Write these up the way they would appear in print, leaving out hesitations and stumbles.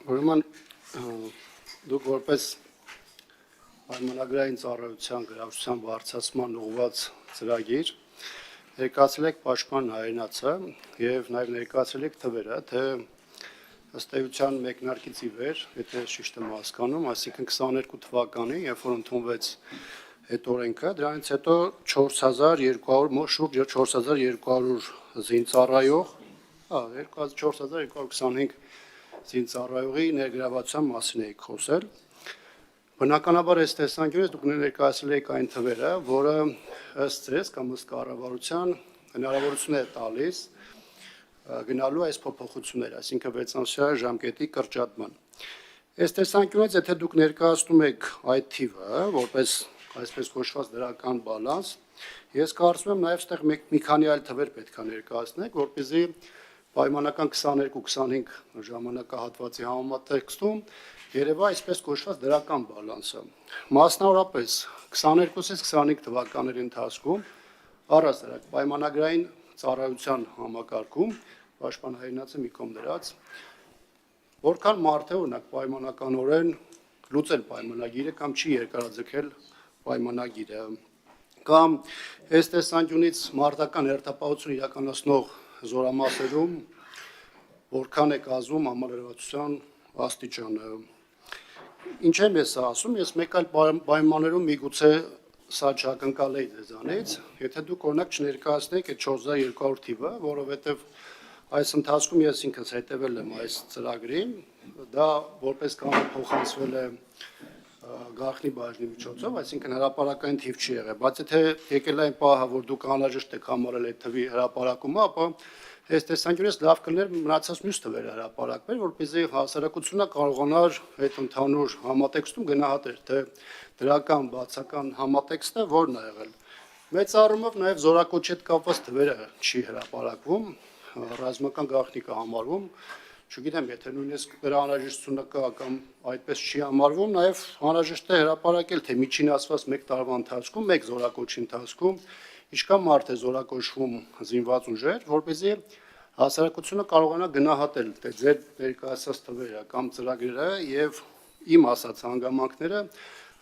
Ուրեմն դուք որպես պայմանագրային ծառայության գրավչության բարձրացման ուղղված ծրագիր ներկայացրել եք պաշտպան հայրենացը եւ նաեւ ներկայացրել եք թվերը, թե ըստ էության մեկնարկից ի վեր, եթե ճիշտ եմ հասկանում, այսինքն 22 թվականին, երբ որ ընդունվեց այդ օրենքը, դրանից հետո 4200, շուրջ 4200 զինծառայող, 4225 զինծառայողի ներգրավության մասին եք խոսել։ Բնականաբար այս տեսանկյունից դուք ներկայացրել եք այն թվերը, որը ըստ ձեզ կամ ըստ կառավարության հնարավորություն է տալիս գնալու այս փոփոխությունները, այսինքն 6-ամսյա ժամկետի կրճատման։ Այս տեսանկյունից, եթե դուք ներկայացնում եք այդ թիվը, որպես այսպես կոչված դրական բալանս, ես կարծում եմ նաև այստեղ մի քանի այլ թվեր պետք է ներկայացնեք, որպեսզի պայմանական 22-25 ժամանակահատվածի համատեքստում երևա այսպես կոչված դրական բալանսը։ Մասնավորապես 22-ից 25 թվականների ընթացքում առհասարակ պայմանագրային ծառայության համակարգում պաշտպան հայրենացը մի կողմ դրած որքան մարդ է օրինակ պայմանականորեն լուծել պայմանագիրը կամ չի երկարաձգել պայմանագիրը կամ այս տեսանկյունից մարտական հերթապահություն իրականացնող զորամասերում որքան է կազմում համալրվածության աստիճանը։ Ինչ եմ ես ասում, ես մեկ այլ պայմաններում միգուցե սա չակնկալեի ձեզանից, եթե դուք օրինակ չներկայացնեք այդ 4200 թիվը, որովհետև այս ընթացքում ես ինքս հետևել եմ այս ծրագրին, դա որպես կանոն փոխանցվել է գաղտնի բաժնի միջոցով, այսինքն հրապարակային թիվ չի եղել, բայց եթե եկել այն պահը, որ դուք անհրաժեշտ եք համարել այդ թվի հրապարակումը, ապա այս տեսանկյունից լավ կլիներ մնացած մյուս թվերը հրապարակվեր, որպեսզի հասարակությունը կարողանար այդ ընդհանուր համատեքստում գնահատել, թե դրական բացական համատեքստը որն է եղել։ Մեծ առումով նաև զորակոչի հետ կապված թվերը չի հրապարակվում, ռազմական գաղտնիք է համարվում, չգիտեմ, եթե նույնիսկ դրա անհրաժեշտությունը կա կամ այդպես չի համարվում, նաև անհրաժեշտ է հրապարակել, թե միջին ասված 1 տարվա ընթացքում, 1 զորակոչի ընթացքում ինչքան մարդ է զորակոչվում զինված ուժեր, որպեսզի հասարակությունը կարողանա գնահատել, թե ձեր ներկայացած թվերը կամ ծրագրերը եւ իմ ասած հանգամանքները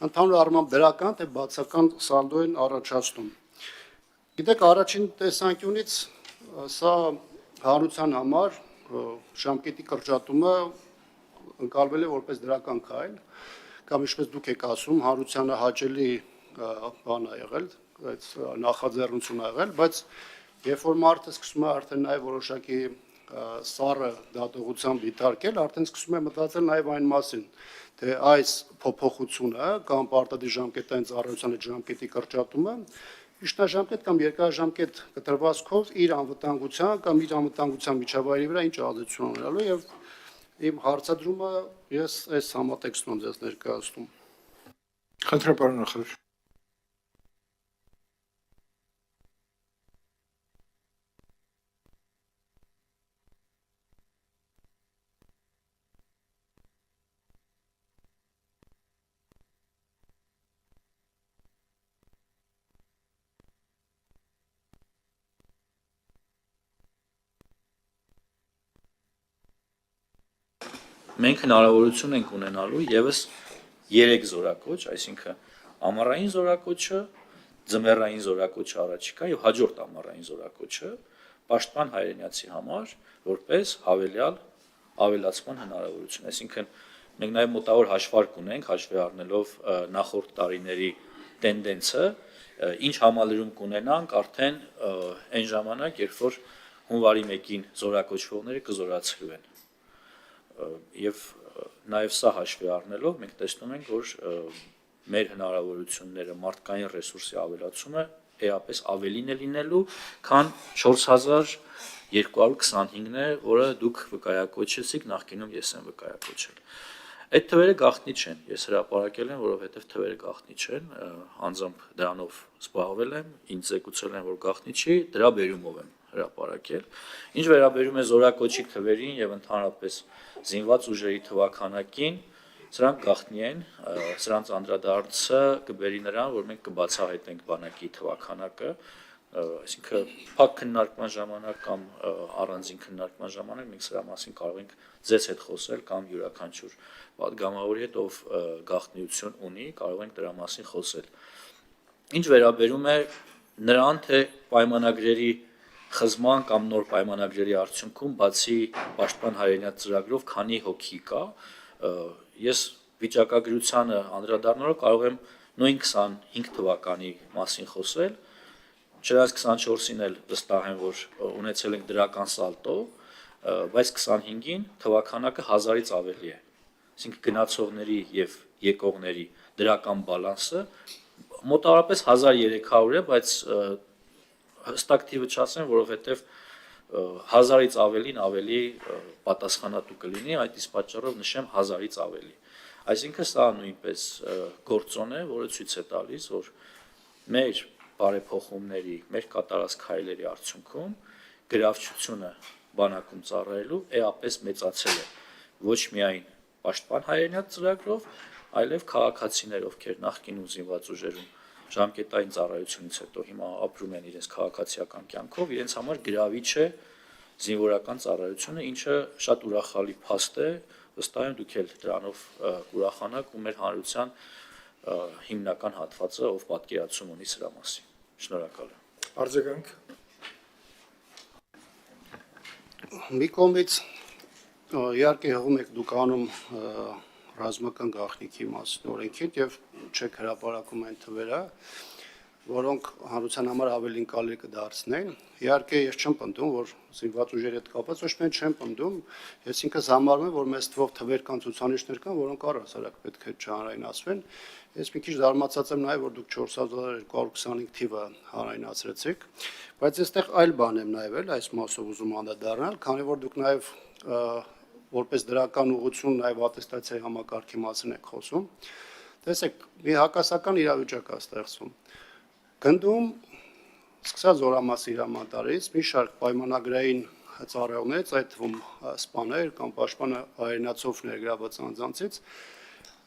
ընդհանուր առմամբ դրական թե բացական սալդո են առաջացնում։ Գիտեք, առաջին տեսանկյունից սա հանրության համար ժամկետի կրճատումը ընկալվել է որպես դրական քայլ, կամ ինչպես դուք եք ասում, հանրությանը հաճելի բան է եղել, այդ նախաձեռնություն ա եղել, բայց երբ որ մարդը սկսում է արդեն նաև որոշակի սառը դատողությամբ դիտարկել, արդեն սկսում է մտածել նաև այն մասին, թե այս փոփոխությունը կամ պարտադիր ժամկետային ծառայության այդ ժամկետի կրճատումը միջնաժամկետ կամ երկարաժամկետ կտրվածքով իր անվտանգության կամ իր անվտանգության միջավայրի վրա ինչ ազդեցություն ունենալու եւ իմ հարցադրումը ես այս համատեքստում եմ ձեզ ներկայացնում։ Խնդրեմ, պարոն նախարար։ Մենք հնարավորություն ենք ունենալու եւս 3 զորակոչ, այսինքն ամառային զորակոչը, ձմեռային զորակոչը առաջիկա եւ հաջորդ ամառային զորակոչը պաշտպան հայրենիացի համար որպես հավելյալ ավելացման հնարավորություն, այսինքն մենք նաեւ մոտավոր հաշվարկ ունենք, հաշվի առնելով նախորդ տարիների տենդենսը, ինչ համալրում կունենանք արդեն այն ժամանակ, երբ որ հունվարի 1-ին զորակոչվողները կզորացվեն։ Եվ նաև սա հաշվի առնելով մենք տեսնում ենք, որ մեր հնարավորությունները մարդկային ռեսուրսի ավելացումը էապես ավելին է լինելու, քան 4225-ն է, որը դուք վկայակոչեցիք, նախկինում ես եմ վկայակոչել։ Այդ թվերը գաղտնի չեն, ես հրապարակել եմ, որովհետև թվերը գաղտնի չեն, անձամբ դրանով զբաղվել եմ, ինձ զեկուցել են, որ գաղտնի չի, դրա բերումով եմ հրապարակել։ Ինչ վերաբերում է զորակոչի թվերին եւ ընդհանրապես զինված ուժերի թվաքանակին, սրանք գաղտնի են, սրանց անդրադարձը կբերի նրան, որ մենք կբացահայտենք բանակի թվաքանակը, այսինքն փակ քննարկման ժամանակ կամ առանձին քննարկման ժամանակ մենք սրա մասին կարող ենք ձեզ հետ խոսել կամ յուրաքանչյուր պատգամավորի հետ ով գաղտնիություն ունի կարող ենք դրա մասին խոսել ինչ վերաբերում է նրան թե պայմանագրերի խզման կամ նոր պայմանագրերի արդյունքում բացի պաշտպան հայրենիաց ծրագրով քանի հոգի կա ես վիճակագրությանը անդրադառնալով կարող եմ նույն 25 թվականի մասին խոսել չնայած 24-ին էլ վստահ եմ որ ունեցել ենք դրական սալտո բայց 25-ին թվականակը 1000-ից ավելի է այսինքն գնացողների եւ եկողների դրական բալանսը մոտավորապես 1300 է բայց հստակ թիվը չասեմ, որովհետև 1000-ից ավելին ավելի պատասխանատու կլինի, այդ իսկ պատճառով նշեմ 1000-ից ավելի։ Այսինքն սա նույնպես գործոն է, որը ցույց է տալիս, որ մեր բարեփոխումների, մեր կատարած քայլերի արդյունքում գրավչությունը բանակում ծառայելու էապես մեծացել է ոչ միայն պաշտպան հայրենիաց ծրագրով, այլև քաղաքացիներ, ովքեր նախկինում զինված ուժերում ժամկետային ծառայությունից հետո հիմա ապրում են իրենց քաղաքացիական կյանքով, իրենց համար գրավիչ է զինվորական ծառայությունը, ինչը շատ ուրախալի փաստ է, վստահ եմ դուք էլ դրանով կուրախանաք ու մեր հանրության հիմնական հատվածը, ով պատկերացում ունի սրա մասին։ Շնորհակալ եմ։ Արձագանք։ Մի կողմից իհարկե հղում եք դուք անում ռազմական գաղտնիքի մասին օրենքին եւ չեք հրապարակում այն թվերը, որոնք հանրության համար ավելին կարելի կդարձնեն։ Իհարկե ես չեմ պնդում, որ զինված ուժերի հետ կապված ոչ միայն չեմ պնդում, ես ինքս համարում եմ, որ մեծ թվով թվեր կան ցուցանիշներ կան, որոնք առհասարակ պետք է չհանրայնացվեն։ Ես մի քիչ զարմացած եմ նաև, որ դուք 4225 թիվը հանրայնացրեցիք, բայց այստեղ այլ բան եմ նայվել, այս մասով ուզում անդրադառնալ, քանի որ դուք նաև որպես դրական ուղղություն նաև ատեստացիայի համակարգի մասին եք խոսում։ Տեսեք, մի հակասական իրավիճակ է ստեղծվում։ Գնդում սկսած զորամասի հրամանատարից մի շարք պայմանագրային ծառայողներից, այդ թվում սպաներ կամ պաշտպան հայրենիացով ներգրաված անձանցից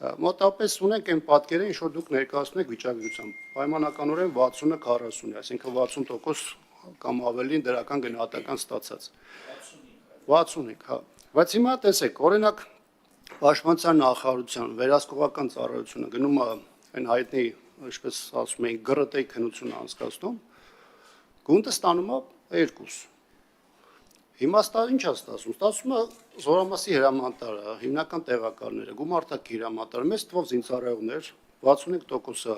մոտապես ունենք այն պատկերը, ինչ որ դուք ներկայացնում եք վիճակագրությամբ։ Պայմանականորեն 60-40, այսինքն 60% կամ ավելին դրական գնահատական ստացած։ 65, հա։ Բայց հիմա տեսեք, օրինակ Պաշտպանության նախարարության վերահսկողական ծառայությունը գնում է այն հայտնի, ինչպես ասում են, գրտեի քննությունը անցկացնում, գունդը ստանում է 2։ Հիմա ինչ է ստացվում։ Ստացվում է զորամասի հրամանատարը, հիմնական տեղակալները, գումարտակի հրամանատարը, մեծ թվով զինծառայողներ, 65%-ը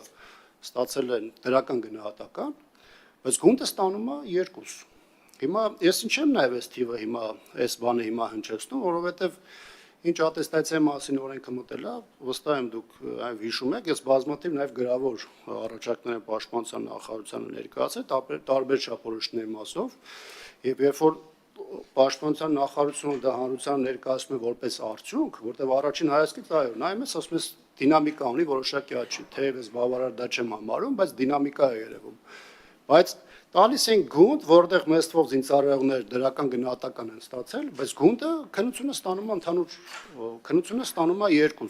ստացել են դրական գնահատական, բայց գունդը ստանում է 2։ Հիմա ես ինչ եմ նաև այս թիվը հիմա այս բանը հիմա հնչեցնում, որովհետև ինչ ատեստացիայի մասին օրենքը մտել է, վստահ եմ դուք այն հիշում եք, ես բազմաթիվ նաև գրավոր առաջարկներ եմ Պաշտպանության նախարարությանը ներկայացել տարբեր չափորոշիչների մասով, եւ երբ որ Պաշտպանության նախարարությունը դա հանրության ներկայացնում է որպես արդյունք, որտեղ առաջին հայացքից այո, նայում ես, ասում ես դինամիկա ունի որոշակի աճի, թեև ես բավարար դա չեմ համարում, բայց դինամիկա է երևում։ Բայց տալիս են գունդ, որտեղ մեծ թվով զինծառայողներ դրական գնահատական են ստացել, բայց գունդը քննությունը ստանում է ընդհանուր քննությունը ստանում է 2։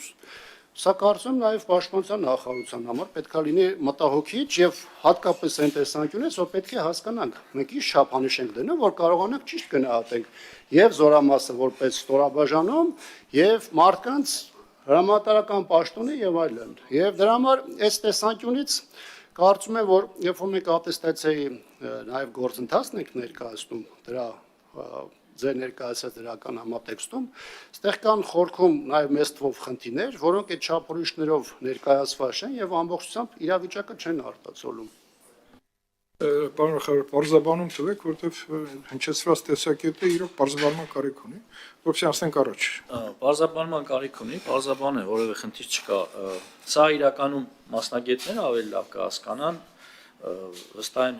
Սա կարծում եմ նաև Պաշտպանության նախարարության համար պետք է լինի մտահոգիչ եւ հատկապես այն տեսանկյունից, որ պետք է հասկանանք, մենք ինչ չափանիշ ենք դնում, որ կարողանանք ճիշտ գնահատենք եւ զորամասը որպես ստորաբաժանում եւ մարդկանց հրամանատարական պաշտոնի եւ այլն։ Եվ դրա համար այս տեսանկյունից կարծում եմ, որ երբ որ մենք ատեստացիայի նաև գործընթացն ենք ներկայացնում դրա ձեր ներկայացած դրական համատեքստում, այստեղ կան խորքում նաև մեծ թվով խնդիրներ, որոնք այդ չափորոշիչներով ներկայացված են եւ ամբողջությամբ իրավիճակը չեն արտացոլում։ Պարոն նախարար, բարձրաբանում տվեք, որովհետև հնչեցված տեսակետը իրոք բարձրաբանման կարիք ունի, որովհետև ասենք առաջ։ Բարձրաբանման կարիք ունի, բարձրաբան է, որևէ խնդիր չկա։ Սա իրականում մասնագետները ավելի լավ կհասկանան, վստահ եմ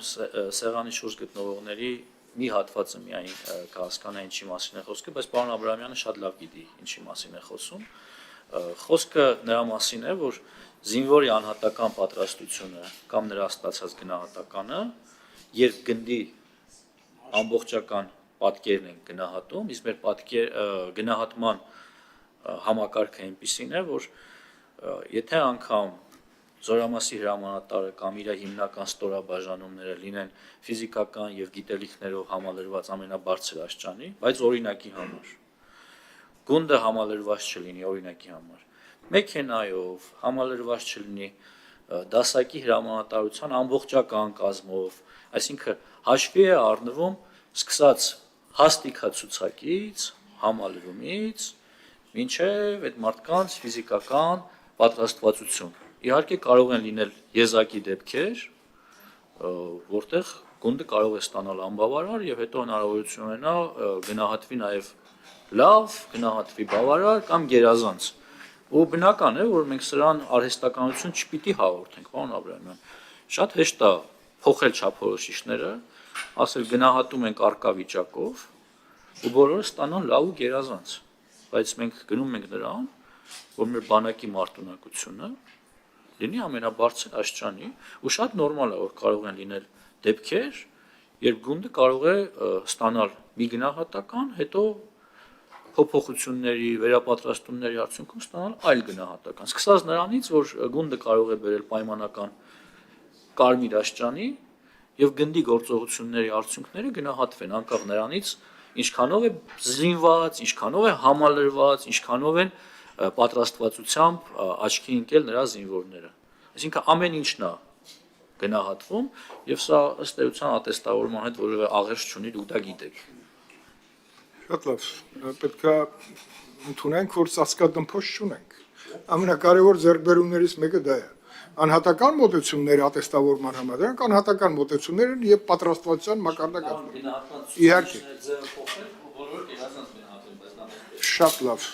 սեղանի շուրջ գտնվողների մի հատվածը միայն կհասկանա ինչի մասին է խոսքը, բայց պարոն Աբրահամյանը շատ լավ գիտի ինչի մասին է խոսում։ Խոսքը նրա մասին է, որ զինվորի անհատական պատրաստությունը կամ նրա ստացած գնահատականը, երբ գնդի ամբողջական պատկերն են գնահատում, իսկ մեր գնահատման համակարգը այնպիսին է, որ եթե անգամ զորամասի հրամանատարը կամ իր հիմնական ստորաբաժանումները լինեն ֆիզիկական եւ գիտելիքներով համալրված ամենաբարձր աստիճանի, բայց օրինակի համար։ Գունդը համալրված չլինի օրինակի համար։ Մեքենայով համալրված չլինի դասակի հրամանատարության ամբողջական կազմով, այսինքն հաշվի է առնվում սկսած հաստիքացուցակից, համալրումից, մինչև այդ մարդկանց ֆիզիկական պատրաստվածություն։ Իհարկե կարող են լինել եզակի դեպքեր, որտեղ գունդը կարող է ստանալ անբավարար եւ հետո հնարավորություն ունենա գնահատվի նաեւ լավ, գնահատվի բավարար կամ գերազանց։ Ու բնական է, որ մենք սրան արհեստականություն չպիտի հաղորդենք, պարոն Աբրահամյան։ Շատ հեշտ է փոխել չափորոշիչները, ասել գնահատում ենք արկա վիճակով ու բոլորը ստանան լավ ու գերազանց։ Բայց մենք գնում ենք նրան, որ մեր բանակի մարտունակությունը լինի ամենաբարձր աստիճանի ու շատ նորմալ է, որ կարող են լինել դեպքեր, երբ գունդը կարող է ստանալ մի գնահատական, հետո փոփոխությունների, վերապատրաստումների արդյունքում ստանալ այլ գնահատական։ Սկսած նրանից, որ գունդը կարող է բերել պայմանական կարմիր աստիճանի եւ գնդի գործողությունների արդյունքները գնահատվեն անկախ նրանից, ինչքանով է զինված, ինչքանով է համալրված, ինչքանով են պատրաստվածությամբ աչքի ընկել նրա զինվորները։ Այսինքն ամեն ինչն է գնահատվում եւ սա ըստ էության ատեստավորման հետ որևէ աղերս չունի, դուք դա գիտեք։ Շատ լավ, պետք է ընդունենք, որ ծածկադմփոս չունենք։ Ամենակարևոր ձեռքբերումներից մեկը դա է։ Անհատական մոտեցումները ատեստավորման համաձայն անհատական մոտեցումներ են եւ պատրաստվածության մակարդակը։ Իհարկե։ Շատ լավ։